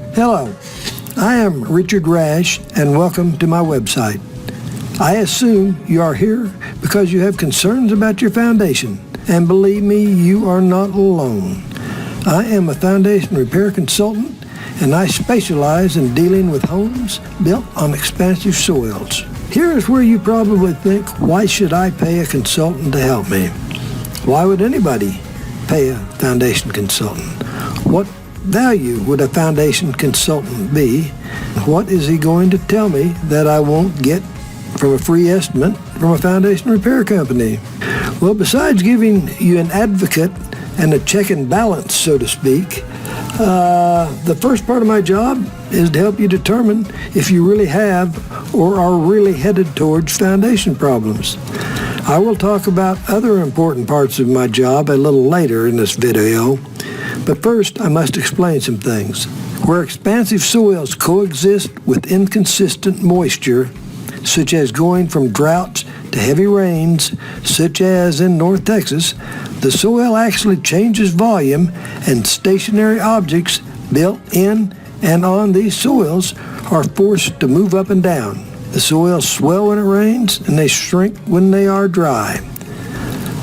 Hello, I am Richard Rash, and welcome to my website. I assume you are here because you have concerns about your foundation, and believe me, you are not alone. I am a foundation repair consultant, and I specialize in dealing with homes built on expansive soils. Here is where you probably think, why should I pay a consultant to help me? Why would anybody pay a foundation consultant? What value would a foundation consultant be? What is he going to tell me that I won't get from a free estimate from a foundation repair company? Well, besides giving you an advocate and a check and balance, so to speak, the first part of my job is to help you determine if you really have or are really headed towards foundation problems. I will talk about other important parts of my job a little later in this video, but first I must explain some things. Where expansive soils coexist with inconsistent moisture, such as going from droughts to heavy rains, such as in North Texas, the soil actually changes volume, and stationary objects built in and on these soils are forced to move up and down. The soils swell when it rains, and they shrink when they are dry.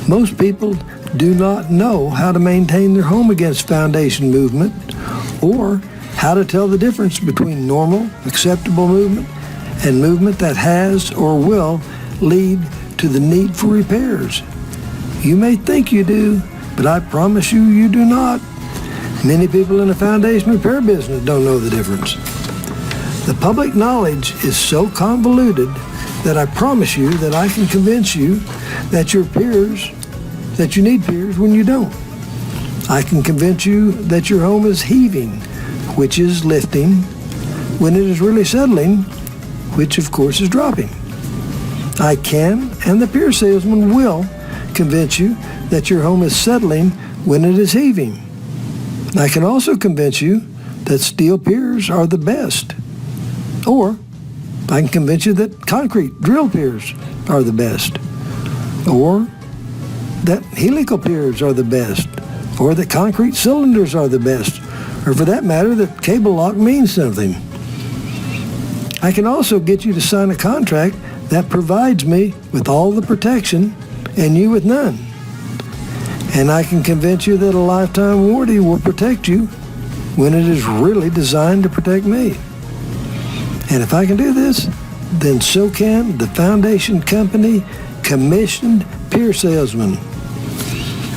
Most people do not know how to maintain their home against foundation movement, or how to tell the difference between normal, acceptable movement and movement that has or will lead to the need for repairs. You may think you do, but I promise you, you do not. Many people in the foundation repair business don't know the difference. The public knowledge is so convoluted that I promise you that I can convince you that you need piers when you don't. I can convince you that your home is heaving, which is lifting, when it is really settling, which of course is dropping. I can, and the pier salesman will, convince you that your home is settling when it is heaving. I can also convince you that steel piers are the best. Or I can convince you that concrete drill piers are the best. Or that helical piers are the best. Or that concrete cylinders are the best. Or for that matter, that cable lock means something. I can also get you to sign a contract that provides me with all the protection and you with none. And I can convince you that a lifetime warranty will protect you when it is really designed to protect me. And if I can do this, then so can the foundation company commissioned pier salesman.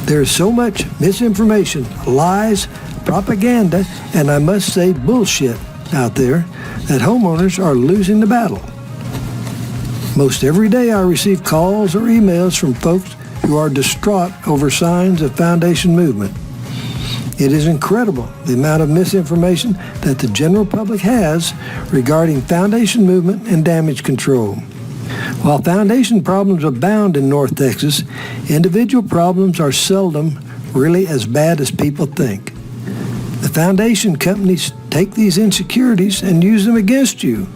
There is so much misinformation, lies, propaganda, and I must say bullshit out there that homeowners are losing the battle. Most every day I receive calls or emails from folks who are distraught over signs of foundation movement. It is incredible the amount of misinformation that the general public has regarding foundation movement and damage control. While foundation problems abound in North Texas, individual problems are seldom really as bad as people think. The foundation companies take these insecurities and use them against you.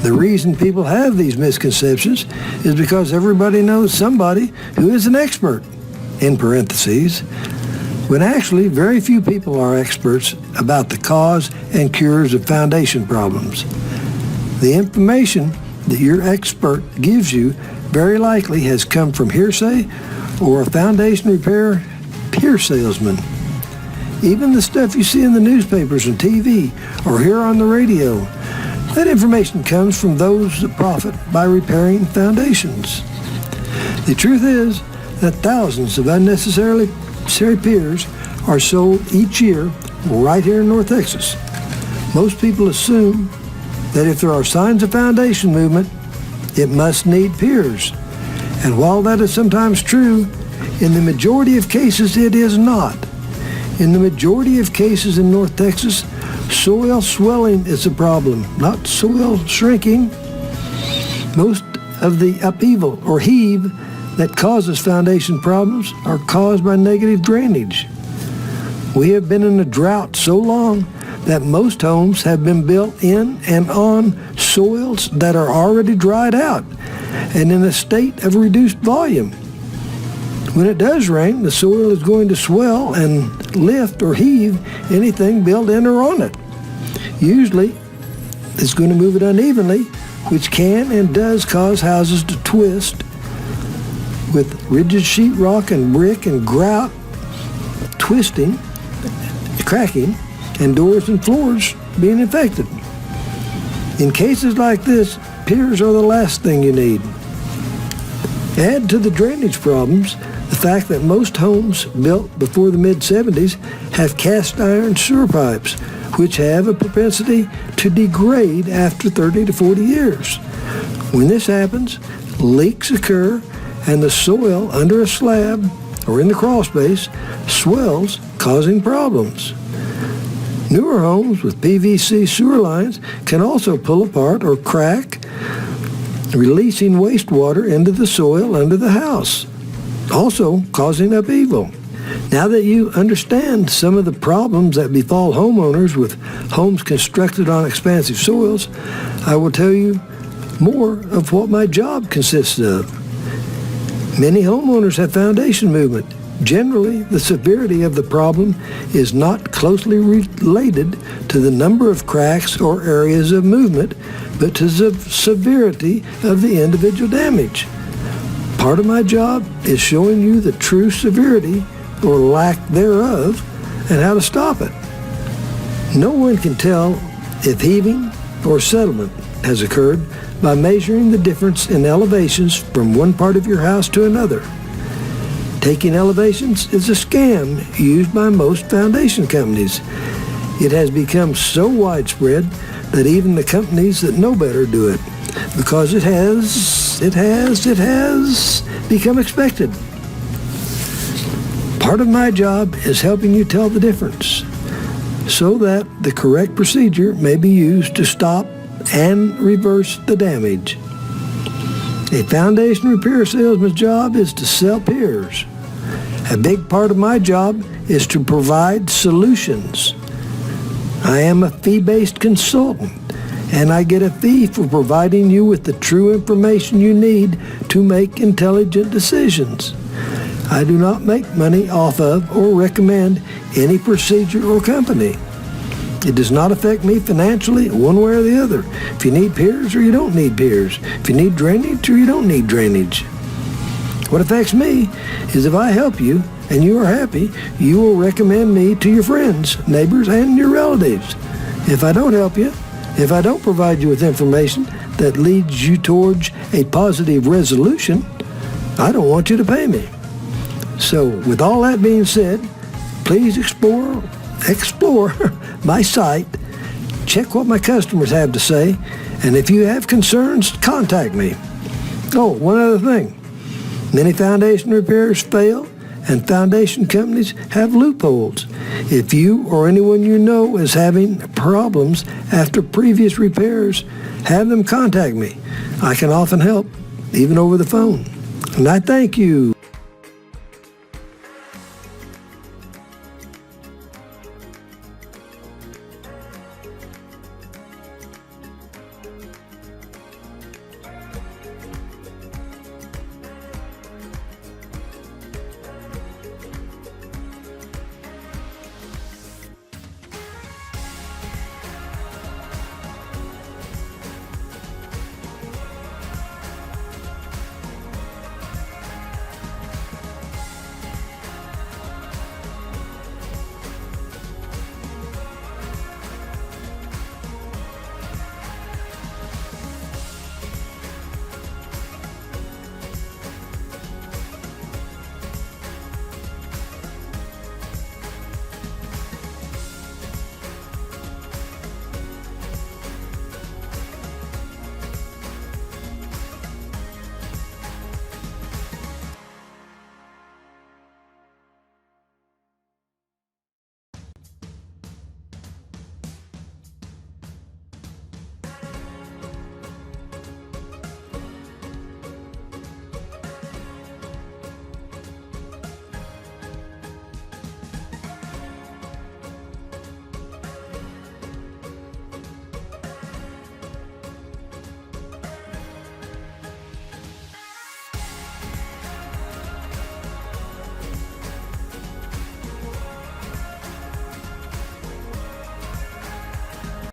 The reason people have these misconceptions is because everybody knows somebody who is an expert, in parentheses, when actually very few people are experts about the cause and cures of foundation problems. The information that your expert gives you very likely has come from hearsay or a foundation repair pier salesman. Even the stuff you see in the newspapers and TV or hear on the radio, that information comes from those that profit by repairing foundations. The truth is that thousands of unnecessary piers are sold each year right here in North Texas. Most people assume that if there are signs of foundation movement, it must need piers. And while that is sometimes true, in the majority of cases it is not. In the majority of cases in North Texas, soil swelling is a problem, not soil shrinking. Most of the upheaval or heave that causes foundation problems are caused by negative drainage. We have been in a drought so long that most homes have been built in and on soils that are already dried out and in a state of reduced volume. When it does rain, the soil is going to swell and lift or heave anything built in or on it. Usually, it's going to move it unevenly, which can and does cause houses to twist, with rigid sheetrock and brick and grout twisting, cracking, and doors and floors being infected. In cases like this, piers are the last thing you need. Add to the drainage problems the fact that most homes built before the mid-70s have cast iron sewer pipes, which have a propensity to degrade after 30 to 40 years. When this happens, leaks occur and the soil under a slab or in the crawl space swells, causing problems. Newer homes with PVC sewer lines can also pull apart or crack, releasing wastewater into the soil under the house, also causing upheaval. Now that you understand some of the problems that befall homeowners with homes constructed on expansive soils, I will tell you more of what my job consists of. Many homeowners have foundation movement. Generally, the severity of the problem is not closely related to the number of cracks or areas of movement, but to the severity of the individual damage. Part of my job is showing you the true severity or lack thereof and how to stop it. No one can tell if heaving or settlement has occurred by measuring the difference in elevations from one part of your house to another. Taking elevations is a scam used by most foundation companies. It has become so widespread that even the companies that know better do it, because it has become expected. Part of my job is helping you tell the difference so that the correct procedure may be used to stop and reverse the damage. A foundation repair salesman's job is to sell piers. A big part of my job is to provide solutions. I am a fee-based consultant, and I get a fee for providing you with the true information you need to make intelligent decisions. I do not make money off of or recommend any procedure or company. It does not affect me financially one way or the other. If you need piers or you don't need piers. If you need drainage or you don't need drainage. What affects me is if I help you and you are happy, you will recommend me to your friends, neighbors, and your relatives. If I don't help you, if I don't provide you with information that leads you towards a positive resolution, I don't want you to pay me. So with all that being said, please explore my site, check what my customers have to say, and if you have concerns, contact me. Oh, one other thing. Many foundation repairs fail, and foundation companies have loopholes. If you or anyone you know is having problems after previous repairs, have them contact me. I can often help, even over the phone. And I thank you.